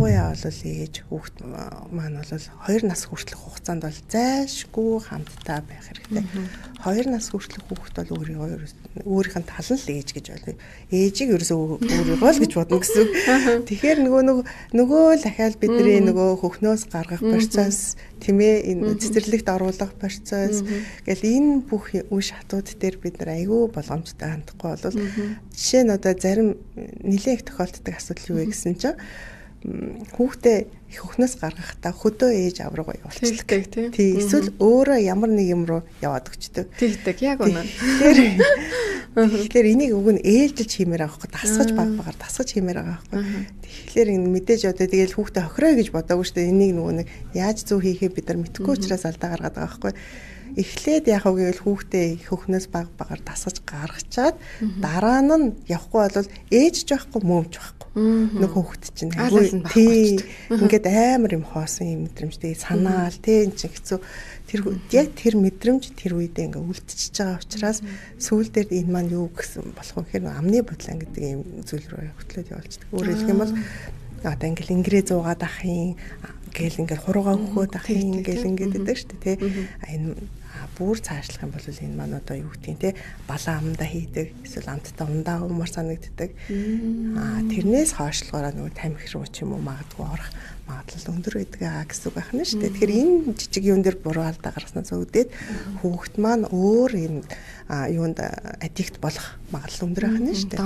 ялангуяа бол ээж хүүхэд маань бол 2 нас хүртэлх хугацаанд бол зайлшгүй хамтдаа байх хэрэгтэй. 2 нас хүртэлх хүүхэд бол өөрийнх нь тал нь л ээж гэж байна. Ээжийг ерөөсөө өөрийгөө л гэж бодно гэсэн. Тэгэхээр нөгөө дахиад бидний нөгөө хөхнөөс гаргах процесс тийм ээ энэ цэцэрлэгт оруулах процесс гэл энэ бүх үе шатууд дээр бид нар айгүй болгоомжтой хандахгүй бол жишээ нь одоо зарим нэлээд их тохиолддог асуудал юу вэ гэсэн чинь хүүхдээ хөхнөөс гаргахтаа хөдөө ээж аав руу явуулчихдаг тийм эсвэл өөрөө ямар нэг юм руу яваад өгчдөг тэгдэг яг үнэ тэгэхээр энийг уг нь ээлжилж хиймээр байгаа байхгүй тасгаж багаар тасгаж хиймээр байгаа байхгүй тэгэхээр энэ мэдээж одоо тэгэл хүүхдээ хохироо гэж бодоагүй шүү дээ энийг нөгөө нэг яаж зөв хийхээ бид нар мэдэхгүй учраас алдаа гаргаад байгаа байхгүй эхлээд яг үгүй хүүхдээ хөхнөөс багаар тасгаж гаргачаад дараа нь явахгүй бол ээж ч байхгүй мөөмч байхгүй нөгөө хүүхэд чинь тий ингээд амар юм хоосон юм мэдрэмжтэй санаал тий энэ чинь хэцүү тэр мэдрэмж тэр үедээ ингээд үлдчихэж байгаа учраас сүүл дээр энэ маань юу гэсэн болох вэ гэхээр амны бодлон гэдэг юм зүйл рүү хөтлөөд явуулчихдаг. Өөрөөр хэлэх юм бол одоо ингээд ингэрээ зуугаад ахын гээл ингээд хуруугаа өгөхөд ахын гээл ингээд байдаг шүү дээ тий энэ бүр цаашлах юм бол энэ маань одоо юу гэдгийг те балан амдаа хийдэг эсвэл амттай ундаа умар санагддаг тэрнээс хойшлогоороо нөгөө тамхи руу ч юм уу магадгүй орох магадлал өндөр байдаг гэсэн үг байна шүү дээ. Тэгэхээр энэ жижиг юун дээр буруу алдаа гаргаснаас үүдээд хүүхэд маань өөр юм юунд аддикт болох магадлал өндөр байна шүү дээ.